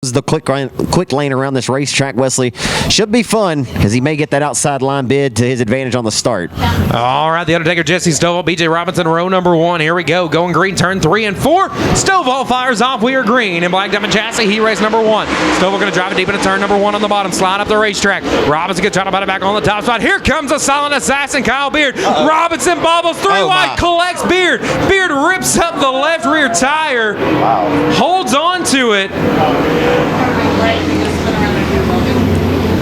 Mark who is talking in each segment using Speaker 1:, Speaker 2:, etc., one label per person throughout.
Speaker 1: The quick lane around this racetrack, Wesley, should be fun because he may get that outside line bid to his advantage on the start.
Speaker 2: All right, the Undertaker, Jesse Stovall, BJ Robinson, row number 1. Here we go. Going green, turn 3 and 4. Stovall fires off. We are green. In black diamond chassis, he race number 1. Stovall going to drive it deep into turn number 1 on the bottom. Slide up the racetrack. Robinson gets trying to bat it back on the top spot. Here comes a silent assassin, Kyle Beard. Robinson bobbles 3 wide, collects Beard. Beard rips up the left rear tire. Wow. Holds on to it.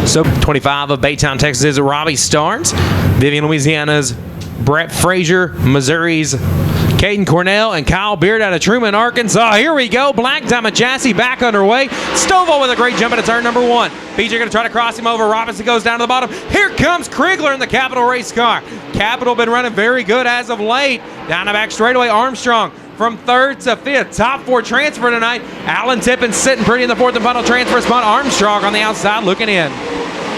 Speaker 2: So 25 of Baytown, Texas is Robbie Starnes. Vivian, Louisiana's Brett Frazier. Missouri's Caden Cornell, and Kyle Beard out of Truman, Arkansas. Here we go. Black diamond chassis back underway. Stovall with a great jump into turn number 1. BJ going to try to cross him over. Robinson goes down to the bottom. Here comes Krigler in the Capital race car. Capital been running very good as of late. Down the back straightaway, Armstrong from 3rd to 5th. Top 4 transfer tonight. Alan Tippin sitting pretty in the 4th and final transfer spot. Armstrong on the outside looking in.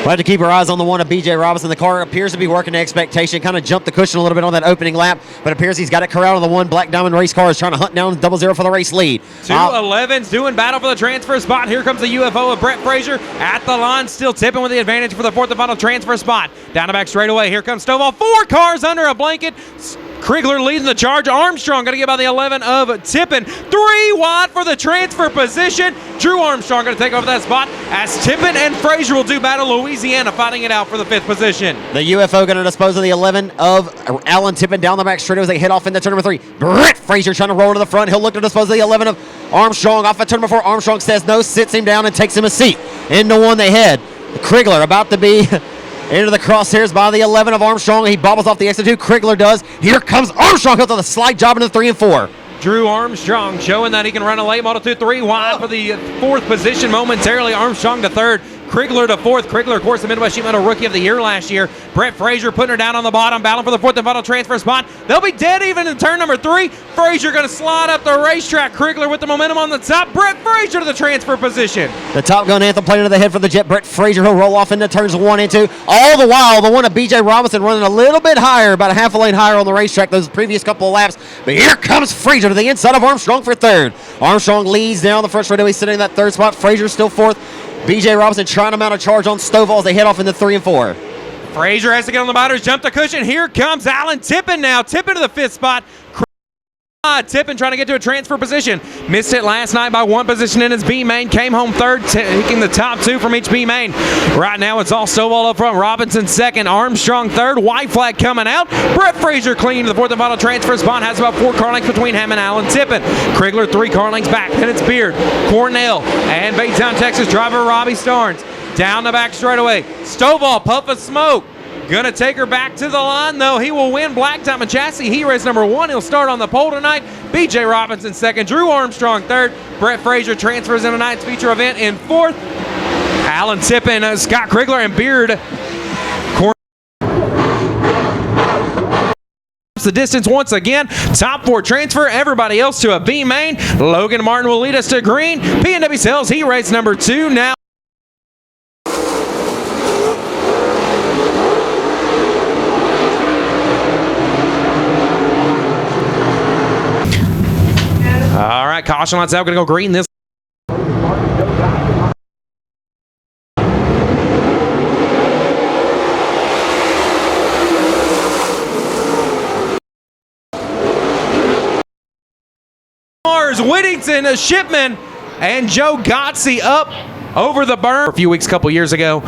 Speaker 1: We'll have to keep our eyes on the 1 of BJ Robinson. The car appears to be working to expectation. Kind of jumped the cushion a little bit on that opening lap, but appears he's got it corralled on the 1. Black Diamond race car is trying to hunt down 00 for the race lead.
Speaker 2: 211's doing battle for the transfer spot. Here comes the UFO of Brett Frazier at the line, still tipping with the advantage for the 4th and final transfer spot. Down the back straightaway. Here comes Stovall. 4 cars under a blanket. Krigler leading the charge. Armstrong going to get by the 11 of Tippin. 3 wide for the transfer position. Drew Armstrong going to take over that spot as Tippin and Frazier will do battle. Louisiana fighting it out for the 5th position.
Speaker 1: The UFO going to dispose of the 11 of Alan Tippin down the back straight as they head off into turn number 3. Brett Frazier trying to roll to the front. He'll look to dispose of the 11 of Armstrong off at turn number 4. Armstrong says no, sits him down and takes him a seat. Into 1 they head. Krigler about to be into the crosshairs by the 11 of Armstrong. He bobbles off the exit 2. Krigler does. Here comes Armstrong with a slight job into the 3 and 4.
Speaker 2: Drew Armstrong showing that he can run a late Model 2. 3 wide for the 4th position momentarily. Armstrong to 3rd. Krigler to 4th. Krigler, of course, the Midwest Sheet Metal Rookie of the Year last year. Brett Frazier putting her down on the bottom, battling for the 4th and final transfer spot. They'll be dead even in turn number 3. Frazier going to slide up the racetrack. Krigler with the momentum on the top. Brett Frazier to the transfer position.
Speaker 1: The Top Gun anthem playing to the head for the Jet. Brett Frazier will roll off into turns 1 and 2. All the while, the 1 of BJ Robinson running a little bit higher, about a half a lane higher on the racetrack those previous couple of laps. But here comes Frazier to the inside of Armstrong for 3rd. Armstrong leads down the front straightaway, sitting in that 3rd spot. Frazier still 4th. BJ Robinson trying to mount a charge on Stovall as they head off into 3 and 4.
Speaker 2: Frazier has to get on the batters, jump the cushion. Here comes Alan Tippin now. Tippin to the 5th spot. Tippin trying to get to a transfer position. Missed it last night by 1 position in his B main. Came home 3rd, taking the top 2 from each B main. Right now it's all Stovall up front. Robinson 2nd. Armstrong 3rd. White flag coming out. Brett Frazier clean to the 4th and final transfer spot. Has about 4 car lengths between him and Alan Tippin. Krigler 3 car lengths back. Then it's Beard, Cornell, and Baytown, Texas driver Robbie Starnes. Down the back straightaway. Stovall, puff of smoke. Gonna take her back to the line, though. He will win Black Diamond Chassis. He race number 1. He'll start on the pole tonight. BJ Robinson 2nd. Drew Armstrong 3rd. Brett Frazier transfers in tonight's feature event in 4th. Alan Tippin, Scott Krigler, and Beard. The distance once again. Top 4 transfer. Everybody else to a B main. Logan Martin will lead us to green. P&W Sales, he race number 2 now. All right, caution lights out. Going to go green this. Whittington, Shipman, and Joe Gotze up over the berm. A few weeks, couple years ago,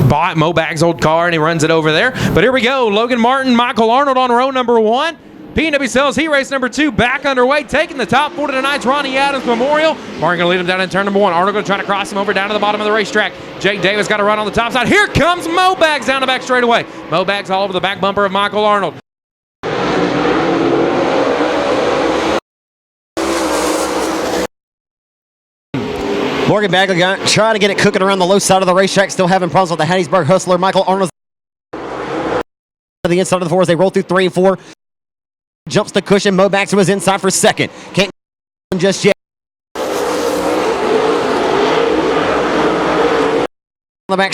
Speaker 2: bought Mo Bag's old car, and he runs it over there. But here we go. Logan Martin, Michael Arnold on row number 1. P&W Sales, he race number 2, back underway, taking the top 4 to tonight's Ronnie Adams Memorial. Martin going to lead him down in turn number 1. Arnold going to try to cross him over down to the bottom of the racetrack. Jake Davis got to run on the top side. Here comes Mo Bags down the back straightaway. Mo Bags all over the back bumper of Michael Arnold.
Speaker 1: Morgan Bagley trying to get it cooking around the low side of the racetrack, still having problems with the Hattiesburg Hustler. Michael Arnold to the inside of the 4 as they roll through 3 and 4. Jumps the cushion. Mo Baxter was inside for 2nd. Can't just yet. On the back.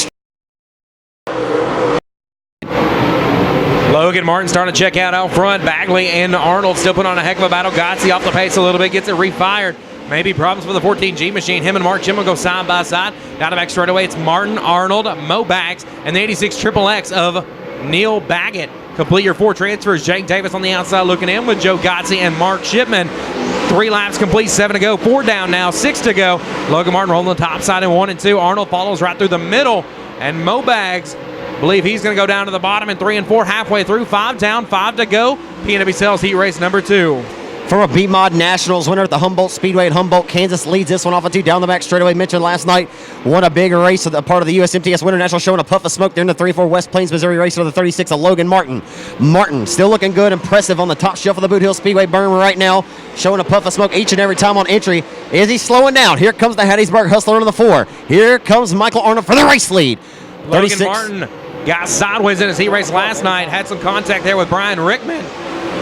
Speaker 2: Logan Martin starting to check out front. Bagley and Arnold still putting on a heck of a battle. Gotze off the pace a little bit, gets it refired. Maybe problems with the 14G machine. Him and Mark Jim will go side by side. Down the back straightaway, it's Martin Arnold, Mo Bags, and the 86 XXX of Neil Baggett. Complete your 4 transfers. Jake Davis on the outside looking in with Joe Gotze and Mark Shipman. 3 laps complete, 7 to go. 4 down now, 6 to go. Logan Martin rolling the top side in 1 and 2. Arnold follows right through the middle, and Mo Bags believe he's going to go down to the bottom in 3 and 4, halfway through. 5 down, 5 to go. PNW Sales heat race number 2.
Speaker 1: Former B-Mod Nationals winner at the Humboldt Speedway in Humboldt, Kansas, leads this one off of 2 down the back straightaway. Mentioned last night, won a big race, a part of the USMTS Winter National, showing a puff of smoke during the 3-4 West Plains, Missouri race for the 36 of Logan Martin. Martin still looking good, impressive on the top shelf of the Boothill Speedway berm right now, showing a puff of smoke each and every time on entry. Is he slowing down? Here comes the Hattiesburg Hustler into the 4. Here comes Michael Arnold for the race lead. 36.
Speaker 2: Logan Martin got sideways in his heat race last night, had some contact there with Brian Rickman,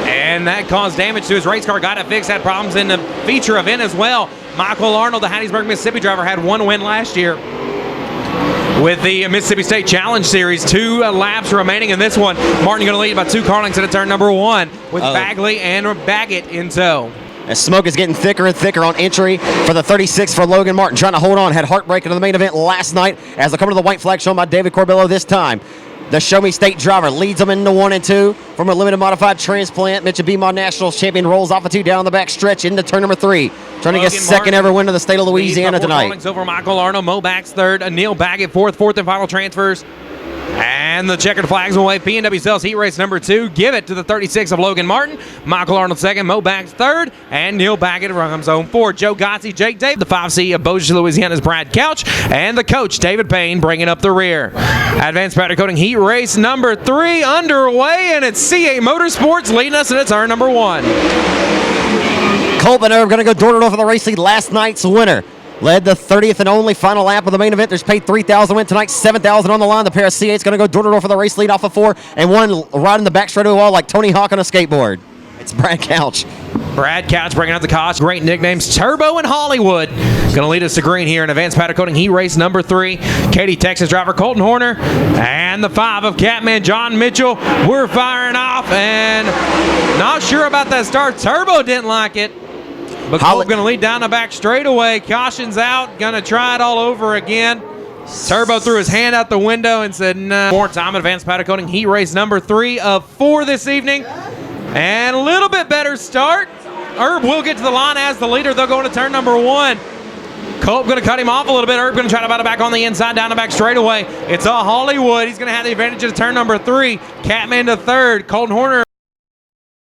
Speaker 2: and that caused damage to his race car. Got it fixed, had problems in the feature event as well. Michael Arnold, the Hattiesburg, Mississippi driver, had 1 win last year with the Mississippi State Challenge Series. 2 laps remaining in this one. Martin going to lead by 2 car lengths into turn number 1 with Bagley and Baggett in tow.
Speaker 1: As smoke is getting thicker and thicker on entry for the 36 for Logan Martin. Trying to hold on. Had heartbreak into the main event last night as they come to the white flag shown by David Corbello this time. The Show Me State driver leads them into 1 and 2 from a limited modified transplant. Mitchell B-Mod Nationals champion rolls off a 2 down the back stretch into turn number 3. Trying to get second ever win of the state of Louisiana tonight.
Speaker 2: Over Michael Arnold, Mo Bags third, Neil Baggett fourth and final transfers. And the checkered flags away. PNW Sales heat race number 2. Give it to the 36 of Logan Martin. Michael Arnold second, Mo Bags third, and Neil Baggett runs zone 4. Joe Gotze, Jake Dave, the 5C of Bossier, Louisiana's Brad Couch, and the coach David Payne bringing up the rear. Advanced powder coating heat race number 3 underway, and it's CA Motorsports leading us into turn number 1.
Speaker 1: Colt and Herb going to go door-to-door for the race lead. Last night's winner led the 30th and only final lap of the main event. There's paid $3,000 win tonight, $7,000 on the line. The pair of C8's going to go door-to-door for the race lead off of 4, and 1 right in the back straightaway wall like Tony Hawk on a skateboard. It's Brad Couch.
Speaker 2: Brad Couch bringing out the caution. Great nicknames. Turbo and Hollywood. Going to lead us to green here in advanced powder coating heat race number 3. Katy, Texas driver Colton Horner and the 5 of Catman John Mitchell. We're firing off, and not sure about that start. Turbo didn't like it. But Colt going to lead down the back straightaway. Caution's out. Going to try it all over again. Turbo threw his hand out the window and said, no. More time, advanced powder coating heat race number 3 of 4 this evening. And a little bit better start. Herb will get to the line as the leader. They'll go into turn number 1. Colt going to cut him off a little bit. Herb going to try to battle back on the inside, down the back straightaway. It's a Hollywood. He's going to have the advantage of turn number 3. Catman to 3rd. Colton Horner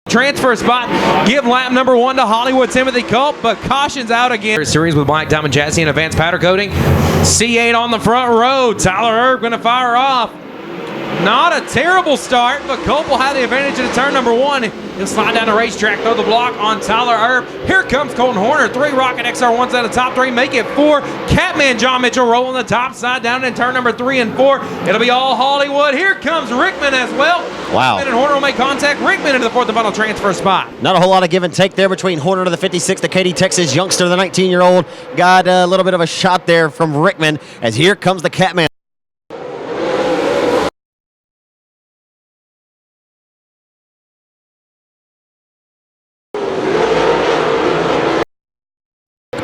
Speaker 2: transfer spot. Give lap number 1 to Hollywood Timothy Culp, but caution's out again. Series with Black Diamond Chassis and advanced powder coating. C8 on the front row. Tyler Herb going to fire off. Not a terrible start, but Culp will have the advantage of turn number 1. He'll slide down the racetrack, throw the block on Tyler Herb. Here comes Colton Horner. 3 Rocket XR1s out of the top 3, make it 4. Catman John Mitchell rolling the top side down in turn number 3 and 4. It'll be all Hollywood. Here comes Rickman as well.
Speaker 1: Wow.
Speaker 2: Rickman and Horner will make contact. Rickman into the 4th and final transfer spot.
Speaker 1: Not a whole lot of give and take there between Horner to the 56, the Katy, Texas youngster, the 19-year-old. Got a little bit of a shot there from Rickman as here comes the Catman.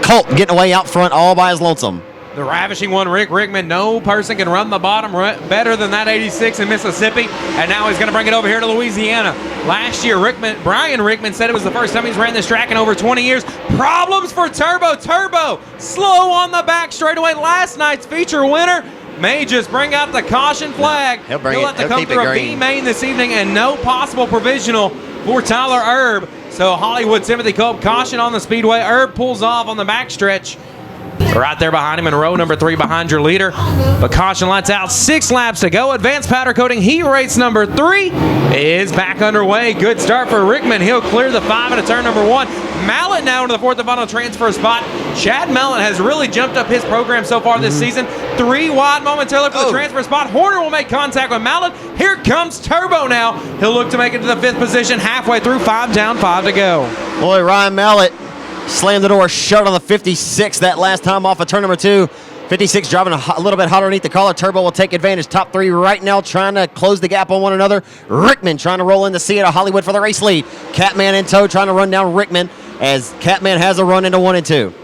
Speaker 1: Colt getting away out front all by his lonesome.
Speaker 2: The ravishing one, Rick Rickman. No person can run the bottom better than that 86 in Mississippi, and now he's going to bring it over here to Louisiana. Last year, Brian Rickman said it was the first time he's ran this track in over 20 years. Problems for Turbo. Turbo slow on the back straightaway. Last night's feature winner may just bring out the caution flag.
Speaker 1: He'll let
Speaker 2: the come through a B main this evening, and no possible provisional for Tyler Herb. So Hollywood Timothy Culp, caution on the speedway. Herb pulls off on the backstretch. Right there behind him in row number 3 behind your leader. But caution lights out. 6 laps to go. Advanced powder coating heat race number 3 is back underway. Good start for Rickman. He'll clear the 5 into turn number 1. Mallet now into the 4th and final transfer spot. Chad Mallet has really jumped up his program so far this season. 3 wide momentarily for the transfer spot. Horner will make contact with Mallet. Here comes Turbo now. He'll look to make it to the 5th position halfway through. 5 down, 5 to go.
Speaker 1: Boy, Ryan Mallet slammed the door shut on the 56 that last time off of turn number 2. 56 driving a little bit hot underneath the collar. Turbo will take advantage. Top 3 right now trying to close the gap on one another. Rickman trying to roll in to see it. Hollywood for the race lead. Catman in tow trying to run down Rickman as Catman has a run into 1 and 2.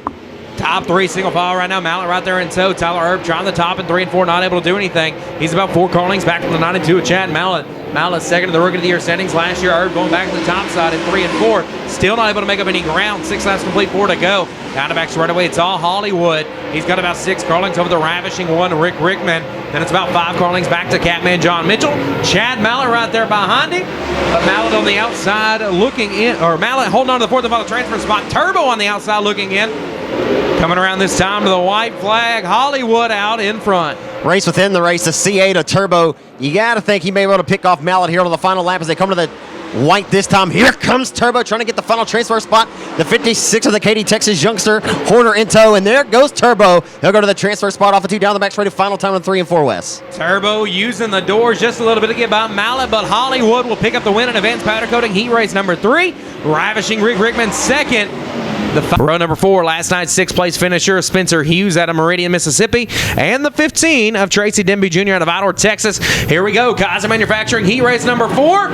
Speaker 2: Top 3 single file right now. Mallet right there in tow. Tyler Erb trying the top in 3 and 4, not able to do anything. He's about 4 car lengths back from the 9 and 2 with Chad Mallet. Mallet second in the Rookie of the Year standings last year. Erb going back to the top side in 3 and 4. Still not able to make up any ground. 6 laps complete, 4 to go. Down to back right away. It's all Hollywood. He's got about 6 car lengths over the ravishing one, Rick Rickman. Then it's about 5 car lengths back to Catman John Mitchell. Chad Mallet right there behind him. But Mallet on the outside looking in, or Mallet holding on to the 4th and final transfer spot. Turbo on the outside looking in. Coming around this time to the white flag. Hollywood out in front.
Speaker 1: Race within the race, the C8, a turbo. You got to think he may be able to pick off Mallet here on the final lap as they come to the white this time. Here comes Turbo trying to get the final transfer spot. The 56 of the Katy, Texas youngster, Horner in tow, and there goes Turbo. He'll go to the transfer spot off of 2 down the back straight to final time on 3 and 4 west.
Speaker 2: Turbo using the doors just a little bit to get by Mallet, but Hollywood will pick up the win in advanced powder coating heat race number 3. Ravishing Rick Rickman second. Row number 4, last night's 6th place finisher, Spencer Hughes out of Meridian, Mississippi, and the 15 of Tracy Denby Jr. out of Idle, Texas. Here we go. Kaiser Manufacturing heat race number 4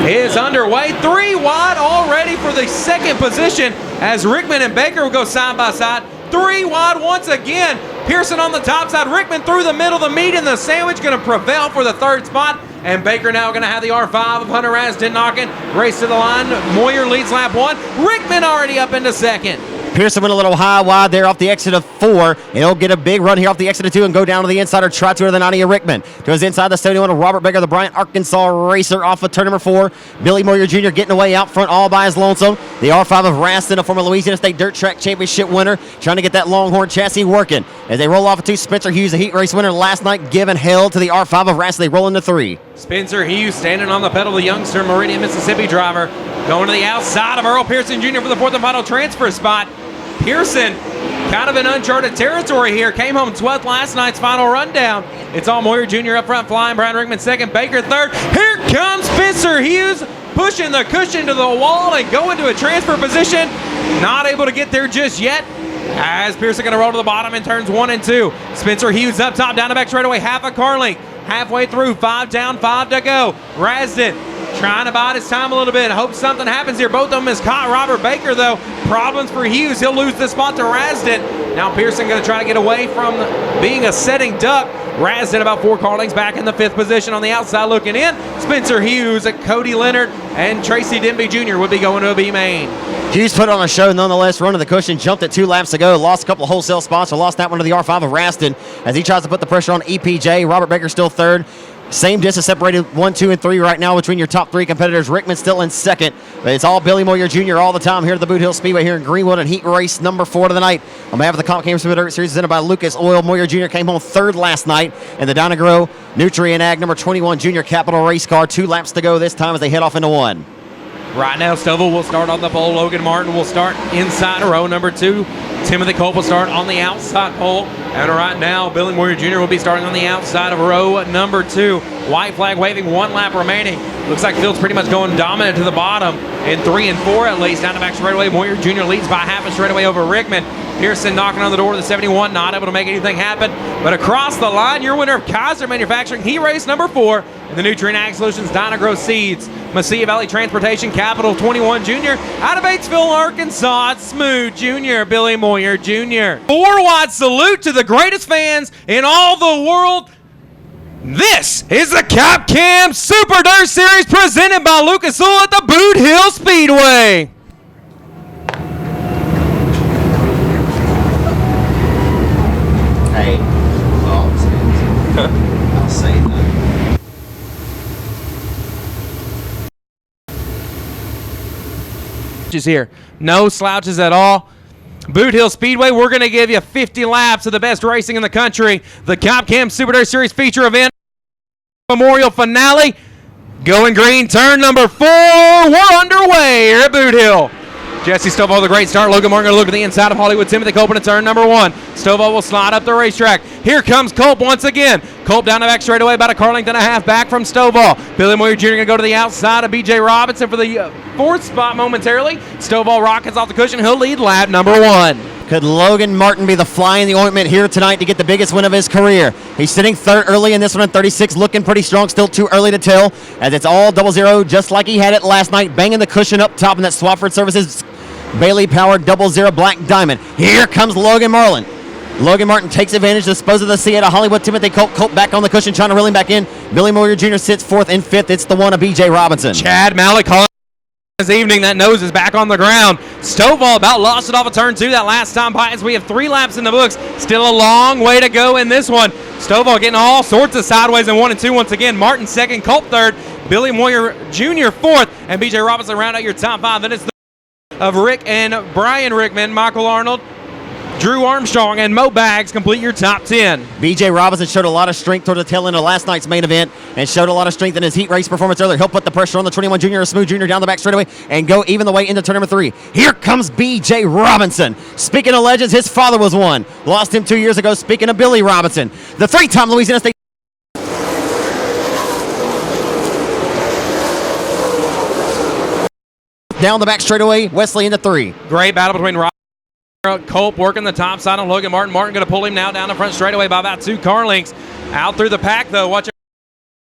Speaker 2: is underway. 3 wide already for the second position as Rickman and Baker will go side by side. 3 wide once again. Pearson on the top side. Rickman through the middle. The meat and the sandwich going to prevail for the 3rd spot. And Baker now going to have the R5 of Hunter Rasden knocking. Race to the line. Moyer leads lap 1. Rickman already up into 2nd.
Speaker 1: Pearson went a little high wide there off the exit of 4, and he'll get a big run here off the exit of 2 and go down to the inside or try to the 90 of Rickman. Goes inside the 71 of Robert Baker, the Bryant, Arkansas racer off of turn number 4. Billy Moyer Jr. getting away out front all by his lonesome. The R5 of Raston, a former Louisiana State Dirt Track Championship winner, trying to get that Longhorn chassis working. As they roll off of 2, Spencer Hughes, the heat race winner last night, giving hell to the R5 of Raston. They roll into 3.
Speaker 2: Spencer Hughes standing on the pedal, the youngster Meridian, Mississippi driver. Going to the outside of Earl Pearson Jr. for the 4th and final transfer spot. Pearson kind of in uncharted territory here. Came home 12th last night's final rundown. It's all Moyer Jr. up front flying. Brian Rickman second. Baker third. Here comes Spencer Hughes pushing the cushion to the wall and going to a transfer position. Not able to get there just yet. As Pearson going to roll to the bottom in turns 1 and 2. Spencer Hughes up top, down the back straightaway, half a car length. Halfway through, 5 down, 5 to go. Rasden trying to bide his time a little bit. Hope something happens here. Both of them is caught. Robert Baker, though, problems for Hughes. He'll lose the spot to Rasden. Now Pearson going to try to get away from being a setting duck. Rasden about 4 car lengths back in the 5th position on the outside looking in. Spencer Hughes, Cody Leonard, and Tracy Denby Jr. would be going to a B main.
Speaker 1: Hughes put on a show nonetheless, running the cushion, jumped it 2 laps ago, lost a couple of wholesale spots, or lost that one to the R5 of Raston as he tries to put the pressure on EPJ. Robert Baker still 3rd. Same distance separated 1, 2, and 3 right now between your top 3 competitors. Rickman still in 2nd. But it's all Billy Moyer Jr. all the time here at the Boothill Speedway here in Greenwood and heat race number 4 of the night. On behalf of the Comp Cam Super Dirt Series presented by Lucas Oil, Moyer Jr. came home 3rd last night in the Dynagro Nutrient Ag number 21 Junior Capital Race Car. 2 laps to go this time as they head off into 1.
Speaker 2: Right now, Stovall will start on the pole. Logan Martin will start inside row number 2. Timothy Culp will start on the outside pole. And right now, Billy Moyer Jr. will be starting on the outside of row number 2. White flag waving, 1 lap remaining. Looks like Field's pretty much going dominant to the bottom in 3 and 4 at least. Down the back straightaway, Moyer Jr. leads by half a straightaway over Rickman. Pearson knocking on the door of the 71, not able to make anything happen. But across the line, your winner of Kaiser Manufacturing, heat race number 4 in the Nutrient Ag Solutions Dynagro Seeds. Mesilla Valley Transportation, Capital 21 Jr. Out of Batesville, Arkansas, it's Smooth Jr., Billy Moyer Jr. 4-wide salute to the greatest fans in all the world. This is the Cap Cam Super Dirt Series presented by Lucas Oil at the Boothill Speedway.
Speaker 1: Hey, I'll say that.
Speaker 2: Here, no slouches at all. Boothill Speedway, we're going to give you 50 laps of the best racing in the country. The Comp Cam Super Dirt Series feature event Memorial finale. Going green, turn number 4. We're underway here at Boothill. Jesse Stovall with a great start. Logan Martin going to look to the inside of Hollywood. Timothy Culp in turn number 1. Stovall will slide up the racetrack. Here comes Culp once again. Culp down the back straightaway, about a car length and a half back from Stovall. Billy Moyer Jr. going to go to the outside of B.J. Robinson for the 4th spot momentarily. Stovall rockets off the cushion. He'll lead lap number 1.
Speaker 1: Could Logan Martin be the fly in the ointment here tonight to get the biggest win of his career? He's sitting 3rd early in this one at 36, looking pretty strong. Still too early to tell, as it's all 00, just like he had it last night, banging the cushion up top in that Swafford Services Bailey-powered 00 Black Diamond. Here comes Logan Marlin. Logan Martin takes advantage, disposes of the C out of Hollywood. Timothy Colt back on the cushion, trying to reel him back in. Billy Moyer Jr. sits 4th and 5th. It's the one of B.J. Robinson.
Speaker 2: Chad Malik calling this evening. That nose is back on the ground. Stovall about lost it off of turn 2 that last time by, as we have 3 laps in the books. Still a long way to go in this one. Stovall getting all sorts of sideways in 1 and 2 once again. Martin 2nd, Colt 3rd, Billy Moyer Jr. 4th, and B.J. Robinson round out your top 5. Then it's the of Rick and Brian Rickman, Michael Arnold, Drew Armstrong, and Mo Baggs complete your top 10.
Speaker 1: B.J. Robinson showed a lot of strength toward the tail end of last night's main event and showed a lot of strength in his heat race performance earlier. He'll put the pressure on the 21 Junior, a Smooth Junior down the back straightaway and go even the way into turn number 3. Here comes B.J. Robinson. Speaking of legends, his father was one. Lost him 2 years ago. Speaking of Billy Robinson, the 3-time Louisiana State down the back straightaway, Wesley into 3.
Speaker 2: Great battle between Colt working the top side on Logan Martin. Martin going to pull him now down the front straightaway by about 2 car lengths. Out through the pack, though. Watch it.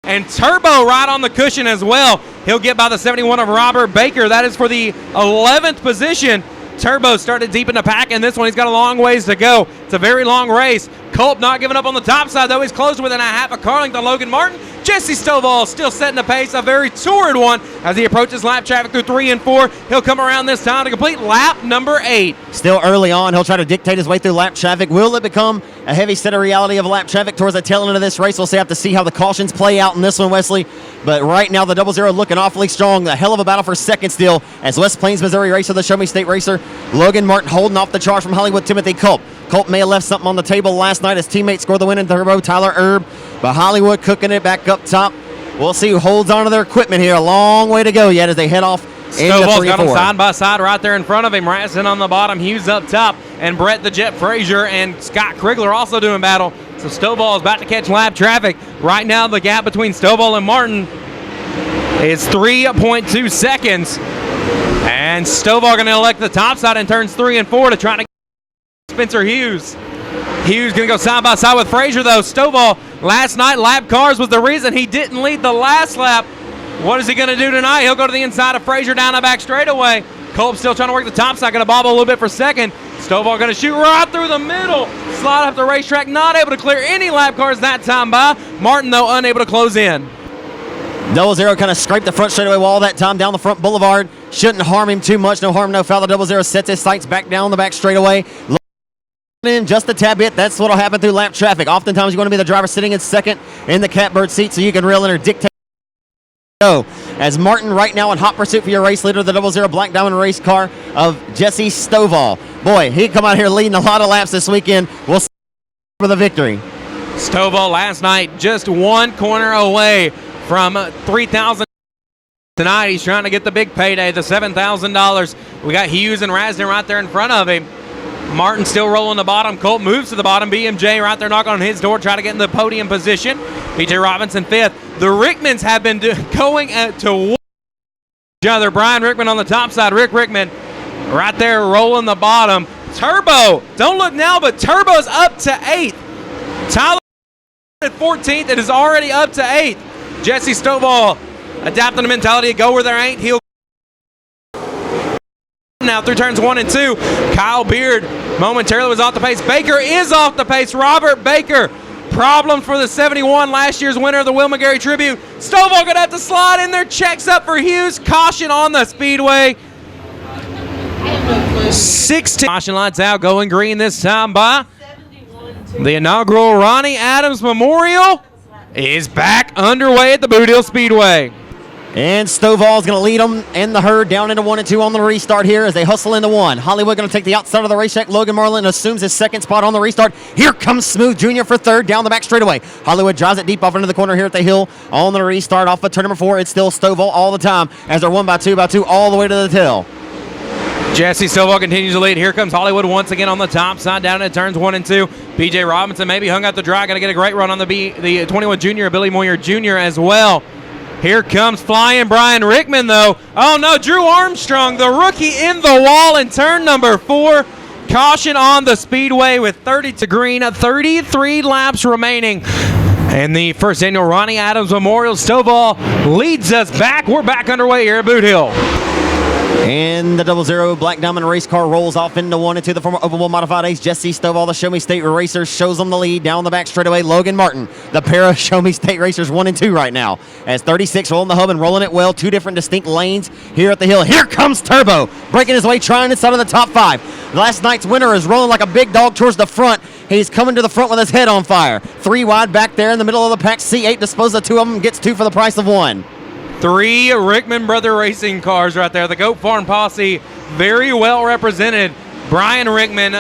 Speaker 2: And Turbo right on the cushion as well. He'll get by the 71 of Robert Baker. That is for the 11th position. Turbo started deep in the pack, and this one he's got a long ways to go. It's a very long race. Colt not giving up on the top side, though. He's closed within a half a car length on Logan Martin. Jesse Stovall still setting the pace, a very torrid one as he approaches lap traffic through 3 and 4. He'll come around this time to complete lap number 8.
Speaker 1: Still early on, he'll try to dictate his way through lap traffic. Will it become a heavy set of reality of lap traffic towards the tail end of this race? We'll have to see how the cautions play out in this one, Wesley. But right now, the 00 looking awfully strong. A hell of a battle for second still as West Plains, Missouri racer, the Show Me State racer, Logan Martin holding off the charge from Hollywood Timothy Colt. Colt may have left something on the table last night. His teammate scored the win in Turbo, Tyler Erb. But Hollywood cooking it back up top. We'll see who holds on to their equipment here. A long way to go yet as they head off into 3 and 4.
Speaker 2: Stovall's got them side by side right there in front of him. Raston on the bottom, Hughes up top, and Brett the Jet Frazier and Scott Krigler also doing battle. So Stovall is about to catch lap traffic. Right now, the gap between Stovall and Martin is 3.2 seconds. And Stovall going to elect the top side in turns 3 and 4 to try to get Spencer Hughes. Hughes going to go side by side with Frazier, though. Stovall, last night, lap cars was the reason he didn't lead the last lap. What is he going to do tonight? He'll go to the inside of Frazier down the back straightaway. Colt still trying to work the top side, going to bobble a little bit for second. Stovall going to shoot right through the middle. Slide up the racetrack, not able to clear any lap cars that time by. Martin, though, unable to close in.
Speaker 1: 00 kind of scraped the front straightaway wall that time down the front boulevard. Shouldn't harm him too much. No harm, no foul. The 00 sets his sights back down the back straightaway. In just a tad bit. That's what'll happen through lap traffic. Oftentimes, you're going to be the driver sitting in second in the catbird seat, so you can reel in or dictate. As Martin right now in hot pursuit for your race leader, the 00 Black Diamond race car of Jesse Stovall. Boy, he come out here leading a lot of laps this weekend. We'll see for the victory.
Speaker 2: Stovall last night just 1 corner away from 3,000. Tonight, he's trying to get the big payday, the $7,000. We got Hughes and Rasden right there in front of him. Martin still rolling the bottom. Colt moves to the bottom. BMJ right there knocking on his door, trying to get in the podium position. B.J. Robinson 5th. The Rickmans have been going to each other. Brian Rickman on the top side. Rick Rickman right there rolling the bottom. Turbo, don't look now, but Turbo's up to 8th. Tyler at 14th. It is already up to 8th. Jesse Stovall adapting the mentality to go where there ain't. He'll now through turns 1 and 2. Kyle Beard momentarily was off the pace. Baker is off the pace. Robert Baker, problem for the 71, last year's winner of the Will McGarry Tribute. Stovall gonna have to slide in there. Checks up for Hughes. Caution on the speedway. 16. Caution lights out, going green this time by the inaugural Ronnie Adams Memorial is back underway at the Boothill Speedway.
Speaker 1: And Stovall's going to lead them in the herd down into 1 and 2 on the restart here as they hustle into 1. Hollywood going to take the outside of the racetrack. Logan Marlin assumes his second spot on the restart. Here comes Smooth Jr. for 3rd down the back straightaway. Hollywood drives it deep off into the corner here at the hill on the restart off of turn number 4. It's still Stovall all the time as they're 1 by 2 by 2 all the way to the tail.
Speaker 2: Jesse Stovall continues to lead. Here comes Hollywood once again on the top side down into turns 1 and 2. B.J. Robinson maybe hung out the dry. Going to get a great run on the 21 Junior, Billy Moyer Jr. as well. Here comes flying Brian Rickman, though. Oh, no, Drew Armstrong, the rookie, in the wall in turn number 4. Caution on the speedway with 30 to green, 33 laps remaining. And the first annual Ronnie Adams Memorial. Stovall leads us back. We're back underway here at Boothill.
Speaker 1: And the 00 Black Diamond race car rolls off into 1 and 2. The former Oval Modified ace, Jesse Stovall, the Show Me State racer, shows them the lead. Down the back straightaway, Logan Martin, the pair of Show Me State racers, 1 and 2 right now. As 36 rolling the hub and rolling it well. 2 different distinct lanes here at the hill. Here comes Turbo, breaking his way, trying inside of the top 5. Last night's winner is rolling like a big dog towards the front. He's coming to the front with his head on fire. 3 wide back there in the middle of the pack. C8 disposes of 2 of them, gets 2 for the price of 1.
Speaker 2: 3 Rickman Brother Racing cars right there. The Goat Farm Posse, very well represented. Brian Rickman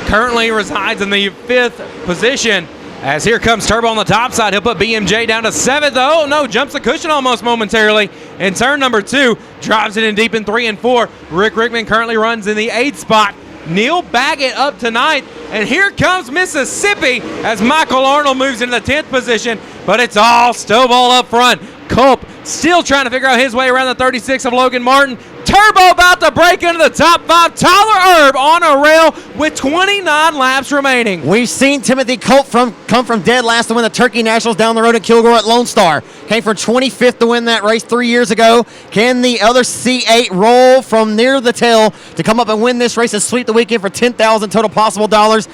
Speaker 2: currently resides in the 5th position. As here comes Turbo on the top side. He'll put BMJ down to 7th. Oh, no, jumps the cushion almost momentarily. In turn number 2, drives it in deep in 3 and 4. Rick Rickman currently runs in the 8th spot. Neil Baggett up to 9th. And here comes Mississippi as Michael Arnold moves into the 10th position. But it's all Stovall up front. Culp still trying to figure out his way around the 36 of Logan Martin. Turbo about to break into the top 5. Tyler Erb on a rail with 29 laps remaining.
Speaker 1: We've seen Timothy Culp come from dead last to win the Turkey Nationals down the road at Kilgore at Lone Star. Came from 25th to win that race 3 years ago. Can the other C8 roll from near the tail to come up and win this race and sweep the weekend for $10,000 total possible dollars?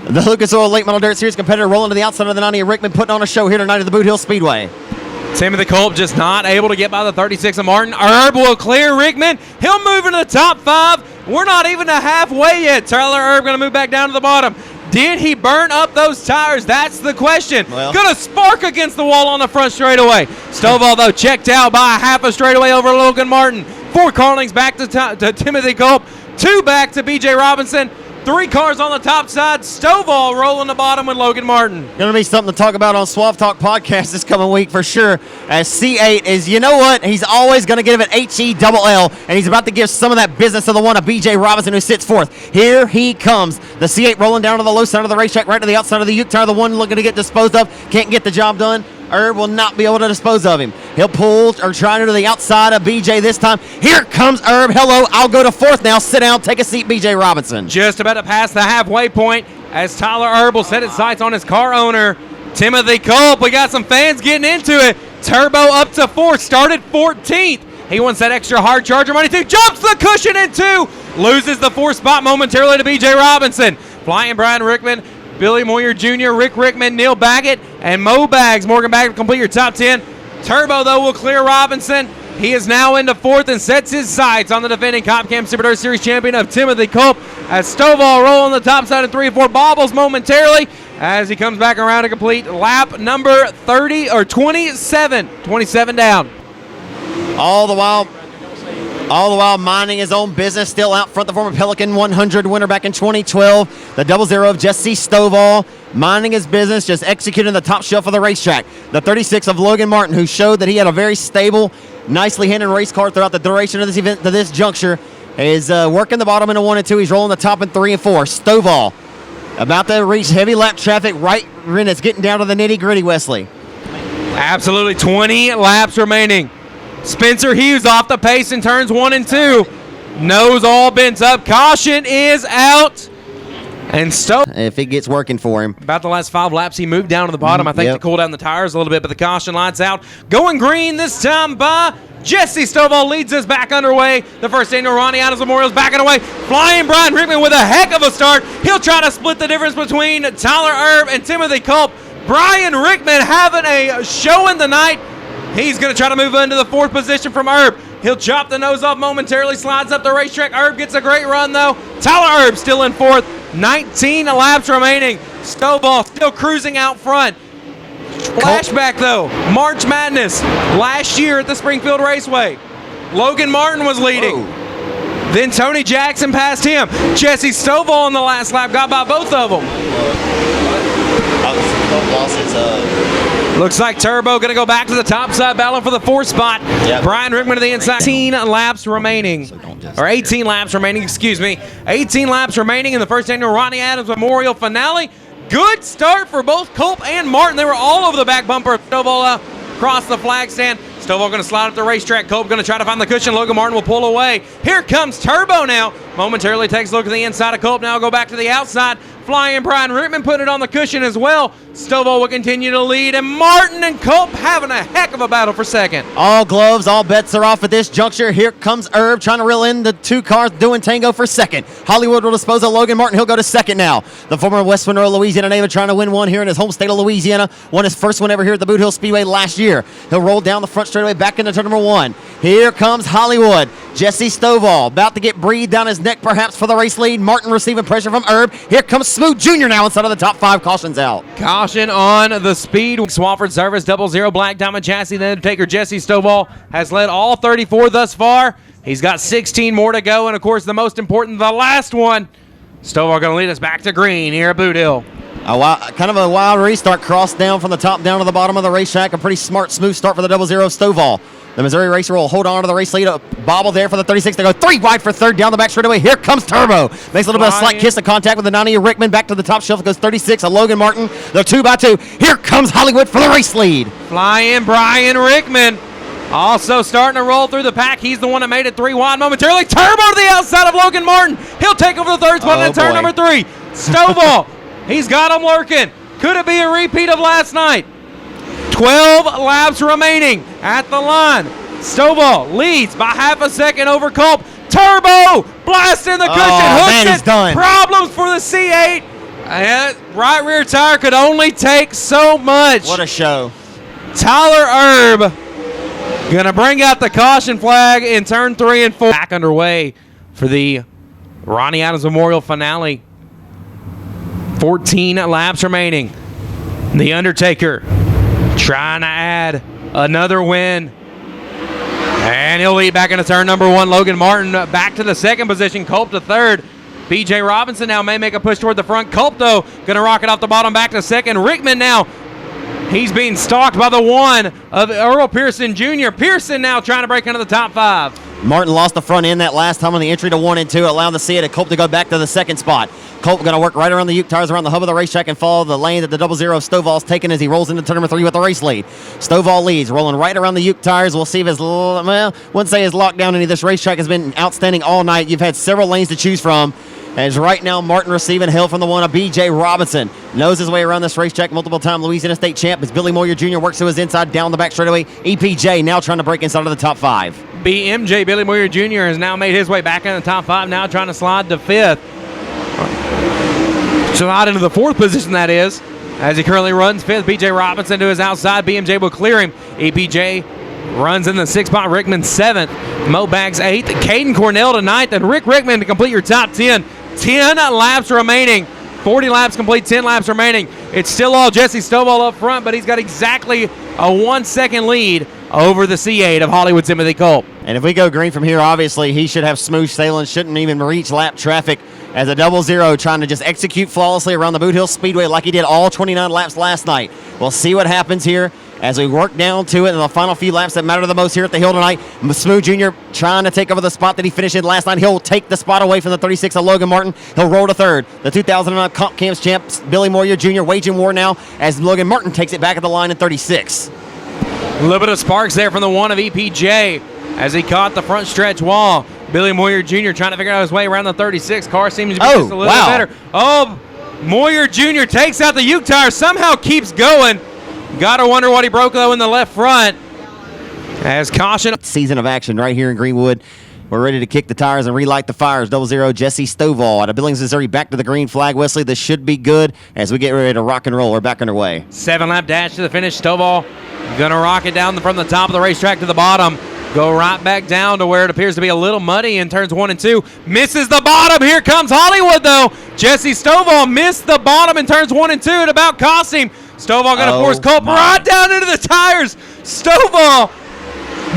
Speaker 1: The Lucas Oil Late Model Dirt Series competitor rolling to the outside of the 90 of Rickman, putting on a show here tonight at the Boothill Speedway.
Speaker 2: Timothy Culp just not able to get by the 36 of Martin. Erb will clear Rickman. He'll move into the top 5. We're not even halfway yet. Tyler Erb going to move back down to the bottom. Did he burn up those tires? That's the question.
Speaker 1: Well,
Speaker 2: going to spark against the wall on the front straightaway. Stovall, though, checked out by a half a straightaway over Logan Martin. 4 car lengths back to Timothy Culp. 2 back to B.J. Robinson. 3 cars on the top side. Stovall rolling the bottom with Logan Martin.
Speaker 1: Going to be something to talk about on Suave Talk podcast this coming week for sure. As C8 is, you know what? He's always going to give it H-E-double-L, and he's about to give some of that business to the one of B.J. Robinson who sits 4th. Here he comes. The C8 rolling down to the low side of the racetrack, right to the outside of the Uke tire. The one looking to get disposed of. Can't get the job done. Erb will not be able to dispose of him. He'll pull or try to the outside of BJ this time. Here comes Erb. Hello, I'll go to 4th now. Sit down, take a seat, BJ Robinson.
Speaker 2: Just about to pass the halfway point as Tyler Erb will set his sights on his car owner, Timothy Culp. We got some fans getting into it. Turbo up to 4th, started 14th. He wants that extra hard charger money too. Jumps the cushion in 2. Loses the 4th spot momentarily to BJ Robinson. Flying Brian Rickman, Billy Moyer Jr., Rick Rickman, Neil Baggett, and Mo Baggs. Morgan Baggett complete your top 10. Turbo, though, will clear Robinson. He is now into 4th and sets his sights on the defending Cop Cam Super Dirt Series champion of Timothy Culp as Stovall rolling the top side of 3 and 4. Bobbles momentarily as he comes back around to complete lap number 30 or 27. 27 down.
Speaker 1: All the while minding his own business, still out front, the former Pelican 100 winner back in 2012. The 00 of Jesse Stovall, minding his business, just executing the top shelf of the racetrack. The 36 of Logan Martin, who showed that he had a very stable, nicely handled race car throughout the duration of this event to this juncture, is working the bottom into 1 and 2. He's rolling the top in 3 and 4. Stovall about to reach heavy lap traffic right when it's getting down to the nitty-gritty, Wesley.
Speaker 2: Absolutely, 20 laps remaining. Spencer Hughes off the pace in turns 1 and 2. Nose all bent up. Caution is out. And
Speaker 1: if it gets working for him.
Speaker 2: About the last 5 laps, he moved down to the bottom, I think,
Speaker 1: Yep.
Speaker 2: to cool down the tires a little bit, but the caution lights out. Going green this time by Jesse Stovall leads us back underway. The first annual Ronnie Adams Memorial is backing away. Flying Brian Rickman with a heck of a start. He'll try to split the difference between Tyler Erb and Timothy Culp. Brian Rickman having a show in the night. He's going to try to move into the 4th position from Erb. He'll chop the nose off momentarily, slides up the racetrack. Erb gets a great run, though. Tyler Erb still in 4th. 19 laps remaining. Stovall still cruising out front. Flashback, though. March Madness last year at the Springfield Raceway. Logan Martin was leading.
Speaker 1: Whoa.
Speaker 2: Then Tony Jackson passed him. Jesse Stovall in the last lap got by both of them. Looks like Turbo going to go back to the top side, battling for the 4th spot.
Speaker 1: Yep.
Speaker 2: Brian Rickman to the inside. 18 laps remaining. Or 18 laps remaining, excuse me. 18 laps remaining in the first annual Ronnie Adams Memorial finale. Good start for both Culp and Martin. They were all over the back bumper of Stovall across the flag stand. Stovall going to slide up the racetrack. Culp going to try to find the cushion. Logan Martin will pull away. Here comes Turbo now. momentarily takes a look at the inside of Culp. Now go back to the outside. Flying Brian Rickman put it on the cushion as well. Stovall will continue to lead, and Martin and Culp having a heck of a battle for second.
Speaker 1: All gloves, all bets are off at this juncture. Here comes Herb trying to reel in the two cars doing tango for second. Hollywood will dispose of Logan Martin. He'll go to second now. The former West Monroe, Louisiana native trying to win one here in his home state of Louisiana. Won his first one ever here at the Boothill Speedway last year. He'll roll down the front straightaway back into turn number 1. Here comes Hollywood. Jesse Stovall about to get breathed down his neck perhaps for the race lead. Martin receiving pressure from Herb. Here comes Smoot Jr. now inside of the top 5. Caution's out.
Speaker 2: Caution on the speed. Swafford Service 00 Black Diamond Chassis. The Undertaker Jesse Stovall has led all 34 thus far. He's got 16 more to go, and of course the most important, the last one. Stovall going to lead us back to green here at Boothill.
Speaker 1: Kind of a wild restart, cross down from the top down to the bottom of the racetrack. A pretty smart, smooth start for the 00 Stovall. The Missouri racer will hold on to the race lead. A bobble there for the 36. They go 3 wide for third down the back straightaway. Here comes Turbo. Makes a little bit of slight kiss of contact with the 90 Rickman. Back to the top shelf. It goes 36 of Logan Martin. The 2x2. Here comes Hollywood for the race lead.
Speaker 2: Flying Brian Rickman. Also starting to roll through the pack. He's the one that made it 3 wide momentarily. Turbo to the outside of Logan Martin. He'll take over the third spot in turn number 3. Stovall. He's got him lurking. Could it be a repeat of last night? 12 laps remaining at the line. Stovall leads by half a second over Culp. Turbo blasting the cushion. Hooks it.
Speaker 1: Done.
Speaker 2: Problems for the C8. And right rear tire could only take so much.
Speaker 1: What a show.
Speaker 2: Tyler Erb gonna bring out the caution flag in turn 3 and 4. Back underway for the Ronnie Adams Memorial finale. 14 laps remaining. The Undertaker trying to add another win. And he'll lead back into turn number 1. Logan Martin back to the second position. Culp to third. B.J. Robinson now may make a push toward the front. Culp, though, going to rocket off the bottom back to second. Rickman now, he's being stalked by the 1 of Earl Pearson Jr. Pearson now trying to break into the top 5.
Speaker 1: Martin lost the front end that last time on the entry to 1 and 2, allowing the C8 of Culp to go back to the second spot. Culp going to work right around the Uke tires around the hub of the racetrack and follow the lane that the 00 Stovall's taken as he rolls into turn number 3 with the race lead. Stovall leads, rolling right around the Uke tires. We'll see if his, wouldn't say his lockdown any of this racetrack has been outstanding all night. You've had several lanes to choose from. As right now, Martin receiving hell from the 1 of B.J. Robinson. Knows his way around this racetrack, multiple-time Louisiana State champ. As Billy Moyer Jr. works to his inside, down the back straightaway. EPJ now trying to break inside of the top 5.
Speaker 2: BMJ, Billy Moyer Jr. has now made his way back in the top 5, now trying to slide to 5th. Slide into the 4th position, that is. As he currently runs 5th, B.J. Robinson to his outside. BMJ will clear him. EPJ runs in the 6th spot. Rickman 7th. Mo Baggs 8th. Caden Cornell to 9th. And Rick Rickman to complete your top 10. 10 laps remaining. 40 laps complete, 10 laps remaining. It's still all Jesse Stovall up front, but he's got exactly a 1-second lead over the C8 of Hollywood Timothy Culp.
Speaker 1: And if we go green from here, obviously he should have smooth sailing, shouldn't even reach lap traffic as a 00 trying to just execute flawlessly around the Boothill Speedway like he did all 29 laps last night. We'll see what happens here as we work down to it in the final few laps that matter the most here at the hill tonight. Smoot Jr. trying to take over the spot that he finished in last night. He'll take the spot away from the 36 of Logan Martin. He'll roll to third. The 2009 Comp Camps champ, Billy Moyer Jr. waging war now as Logan Martin takes it back at the line in 36.
Speaker 2: A little bit of sparks there from the 1 of EPJ as he caught the front stretch wall. Billy Moyer Jr. trying to figure out his way around the 36. Car seems to be just a little bit better. Oh, Moyer Jr. takes out the Uke tire, somehow keeps going. Gotta wonder what he broke, though, in the left front. As caution.
Speaker 1: Season of action right here in Greenwood. We're ready to kick the tires and relight the fires. 00 Jesse Stovall out of Billings, Missouri, back to the green flag. Wesley, this should be good as we get ready to rock and roll. We're back underway.
Speaker 2: 7-lap dash to the finish. Stovall gonna rock it down from the top of the racetrack to the bottom. Go right back down to where it appears to be a little muddy in turns 1 and 2. Misses the bottom. Here comes Hollywood, though. Jesse Stovall missed the bottom in turns 1 and 2. It about cost him. Stovall going to force Culp right down into the tires. Stovall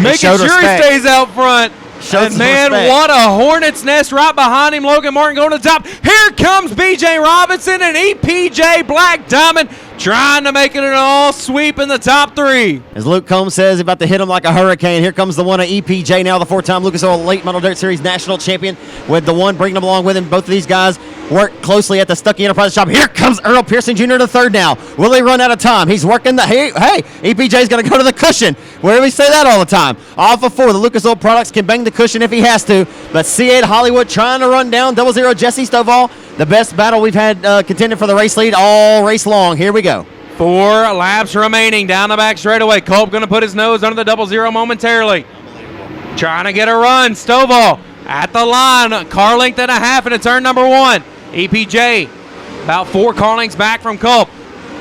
Speaker 2: making sure he stays out front. And man, what a hornet's nest right behind him. Logan Martin going to the top. Here comes B.J. Robinson and EPJ Black Diamond trying to make it an all sweep in the top 3.
Speaker 1: As Luke Combs says, about to hit him like a hurricane. Here comes the one of EPJ, now the 4-time Lucas Oil Late Model Dirt Series national champion, with the one bringing him along with him. Both of these guys work closely at the Stuckey Enterprise shop. Here comes Earl Pearson Jr. to third now. Will he run out of time? He's working the, hey, EPJ's going to go to the cushion. Where do we say that all the time? Off of 4, the Lucas Oil products can bang the cushion if he has to, but C8 Hollywood trying to run down 00 Jesse Stovall. The best battle we've had contended for the race lead all race long. Here we go.
Speaker 2: 4 laps remaining down the back straightaway. Culp going to put his nose under the 00 momentarily. Trying to get a run. Stovall at the line. Car length and a half into turn number 1. EPJ about 4 car lengths back from Culp.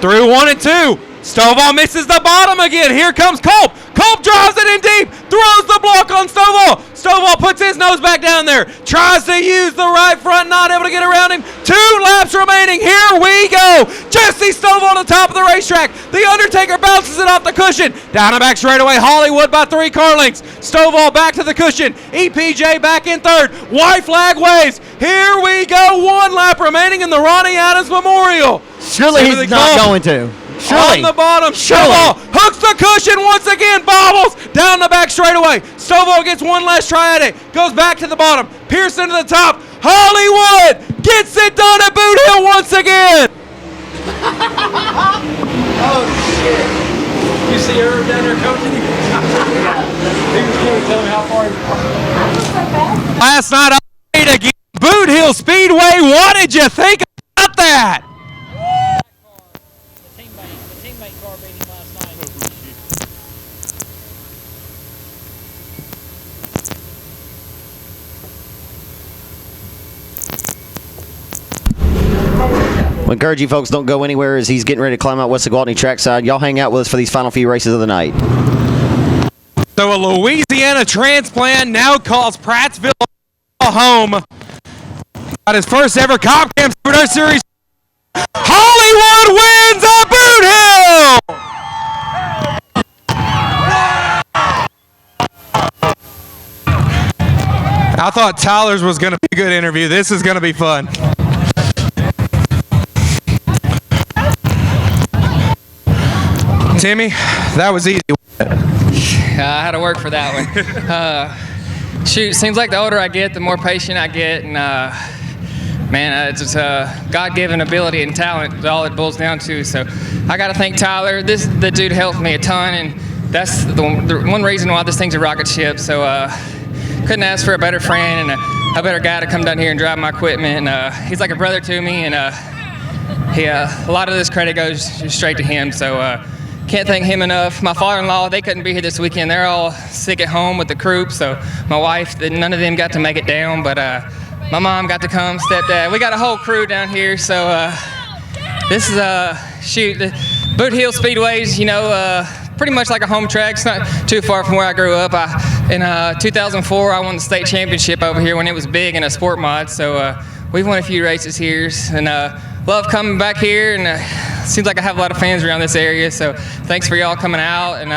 Speaker 2: Through 1 and 2. Stovall misses the bottom again. Here comes Culp. Culp drives it in deep. Throws the block on Stovall. Stovall puts his nose back down there. Tries to use the right front. Not able to get around him. 2 laps remaining. Here we go. Jesse Stovall on the top of the racetrack. The Undertaker bounces it off the cushion. Down the back straightaway. Hollywood by 3 car lengths. Stovall back to the cushion. EPJ back in third. White flag waves. Here we go. 1 lap remaining in the Ronnie Adams Memorial.
Speaker 1: Surely he's not going to.
Speaker 2: On
Speaker 1: Surely.
Speaker 2: the bottom, Stovall hooks the cushion once again, bobbles down the back straightaway. Stovall gets one last try at it, goes back to the bottom, Pearson to the top. Hollywood gets it done at Boothill once again.
Speaker 3: Oh, shit. You see Herb down there coaching? He was going to tell me how far he was.
Speaker 2: Last night, I played again. Boothill Speedway, what did you think about that?
Speaker 1: We encourage you folks, don't go anywhere as he's getting ready to climb out West Gwaltney trackside. Y'all hang out with us for these final few races of the night.
Speaker 2: So a Louisiana transplant now calls Prattsville home. Got his first ever Cop Cam Super Dirt Series. Hollywood wins at Boothill! I thought Tyler's was going to be a good interview. This is going to be fun. Timmy, that was easy.
Speaker 4: I had to work for that one. Shoot, seems like the older I get, the more patient I get, and man, it's just a God-given ability and talent is all it boils down to. So I got to thank Tyler. The dude helped me a ton, and that's the one reason why this thing's a rocket ship. So couldn't ask for a better friend and a better guy to come down here and drive my equipment. And he's like a brother to me, and a lot of this credit goes straight to him. So. Can't thank him enough. My father-in-law, they couldn't be here this weekend. They're all sick at home with the croup, so my wife, none of them got to make it down, but my mom got to come, stepdad. We got a whole crew down here, so this is, the Boothill Speedway's, pretty much like a home track. It's not too far from where I grew up. In 2004, I won the state championship over here when it was big in a sport mod, so we've won a few races here, and love coming back here, and seems like I have a lot of fans around this area, so thanks for y'all coming out, and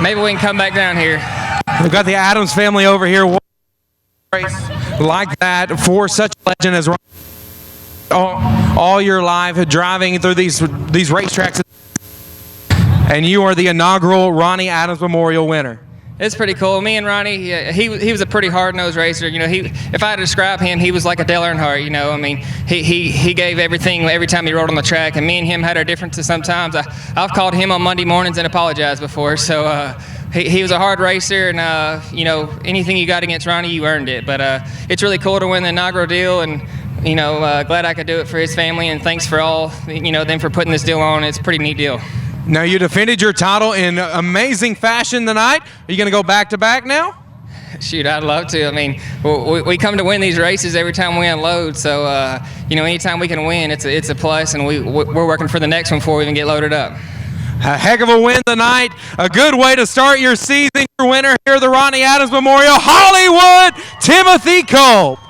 Speaker 4: maybe we can come back down here.
Speaker 2: We've got the Adams family over here. Race like that for such a legend as Ronnie. All your life driving through these racetracks, and you are the inaugural Ronnie Adams Memorial winner.
Speaker 4: It's pretty cool. Me and Ronnie, he was a pretty hard-nosed racer. If I had to describe him, he was like a Dale Earnhardt. He gave everything every time he rode on the track, and me and him had our differences sometimes. I've called him on Monday mornings and apologized before. So he was a hard racer, and anything you got against Ronnie, you earned it. But it's really cool to win the inaugural deal, and glad I could do it for his family. And thanks for all them for putting this deal on. It's a pretty neat deal.
Speaker 2: Now, you defended your title in amazing fashion tonight. Are you going to go back-to-back now?
Speaker 4: Shoot, I'd love to. We come to win these races every time we unload. So, anytime we can win, it's a plus, and we're working for the next one before we even get loaded up.
Speaker 2: A heck of a win tonight. A good way to start your season. Your winner here at the Ronnie Adams Memorial, Hollywood, Timothy Culp.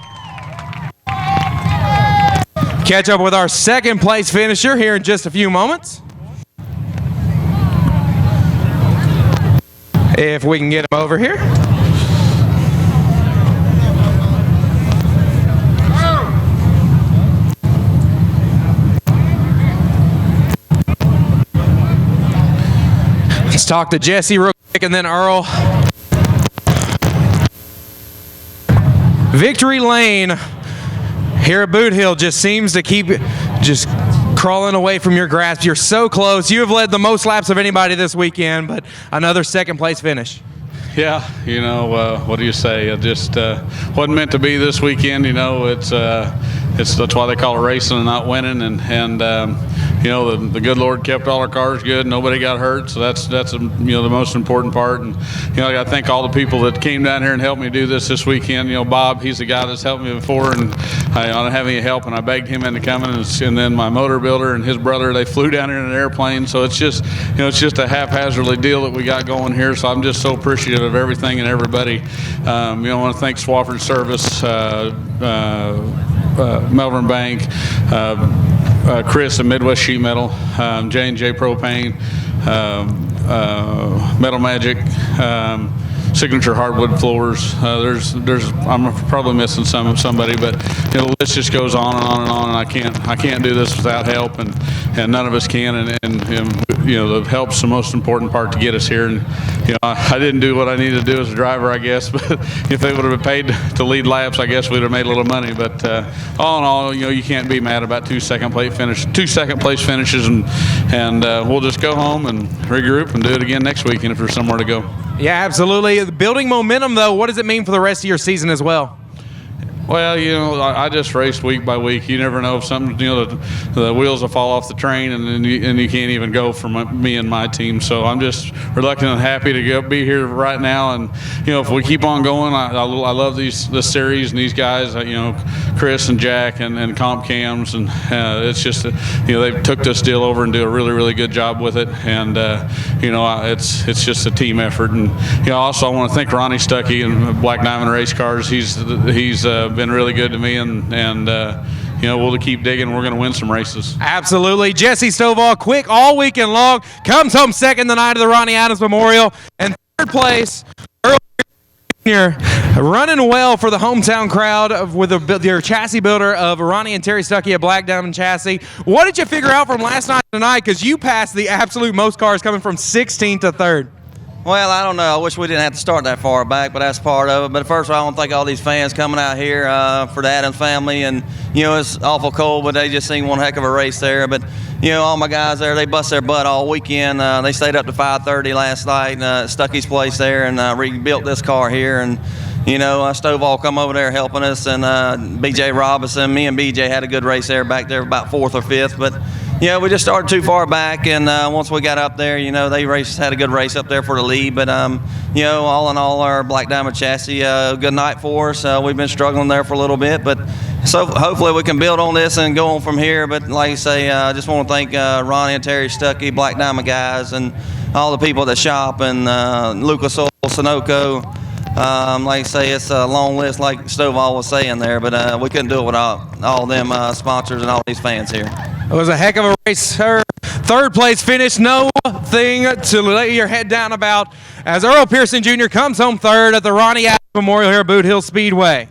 Speaker 2: Catch up with our second-place finisher here in just a few moments. If we can get him over here. Let's talk to Jesse real quick and then Earl. Victory lane here at Boothill just seems to keep just crawling away from your grasp. You're so close. You have led the most laps of anybody this weekend, but another second place finish.
Speaker 5: Yeah, you know, what do you say? It just wasn't meant to be this weekend. You know, it's that's why they call it racing and not winning. And you know, the good Lord kept all our cars good. Nobody got hurt, so that's you know, the most important part. And you know, I got to thank all the people that came down here and helped me do this weekend. You know, Bob, he's the guy that's helped me before, and I don't have any help, and I begged him into coming. And then my motor builder and his brother, they flew down here in an airplane. So it's just, you know, it's just a haphazardly deal that we got going here. So I'm just so appreciative of everything and everybody. You know, I want to thank Swafford Service, Melbourne Bank, Chris at Midwest Sheet Metal, J&J Propane, Metal Magic, Signature Hardwood Floors. I'm probably missing somebody, but you know, the list just goes on and on and on. And I can't do this without help, and none of us can. And you know, the help's the most important part to get us here. And you know, I didn't do what I needed to do as a driver, I guess. But if they would have been paid to lead laps, I guess we'd have made a little money. But all in all, you know, you can't be mad about two second place finishes, and we'll just go home and regroup and do it again next weekend if there's somewhere to go.
Speaker 2: Yeah, absolutely. Building momentum, though, what does it mean for the rest of your season as well?
Speaker 5: Well, you know, I just race week by week. You never know if something, you know, the wheels will fall off the train, and you can't even go for me and my team. So I'm just reluctant and happy to be here right now. And you know, if we keep on going, I love this series and these guys. You know, Chris and Jack and Comp Cams, and it's just you know, they took this deal over and do a really good job with it. And you know, it's just a team effort. And you know, also I want to thank Ronnie Stuckey and Black Diamond Race Cars. He's been really good to me, and you know, we'll keep digging. We're going to win some races.
Speaker 2: Absolutely. Jesse Stovall, quick all weekend long, comes home second the night of the Ronnie Adams Memorial, and third place, Earl Jr., running well for the hometown crowd with their chassis builder of Ronnie and Terry Stuckey at Black Diamond Chassis. What did you figure out from last night to tonight? Because you passed the absolute most cars, coming from 16th to 3rd.
Speaker 6: Well, I don't know. I wish we didn't have to start that far back, but that's part of it. But first of all, I want to thank all these fans coming out here for the Adams family. And, you know, it's awful cold, but they just seen one heck of a race there. But, you know, all my guys there, they bust their butt all weekend. They stayed up to 5:30 last night at Stuckey's place there and rebuilt this car here. And, you know, Stovall come over there helping us, and B.J. Robinson, me and B.J. had a good race there back there, about 4th or 5th. But, yeah, we just started too far back, and once we got up there, you know, they had a good race up there for the lead. But, you know, all in all, our Black Diamond Chassis, good night for us. We've been struggling there for a little bit, but so hopefully we can build on this and go on from here. But like I say, I just want to thank Ronnie and Terry Stuckey, Black Diamond guys, and all the people that shop, and Lucas Oil, Sunoco. Like I say, it's a long list, like Stovall was saying there, but we couldn't do it without all them sponsors and all these fans here.
Speaker 2: It was a heck of a race, sir. Third place finish, nothing to lay your head down about, as Earl Pearson Jr. comes home third at the Ronnie Adams Memorial here at Boothill Speedway.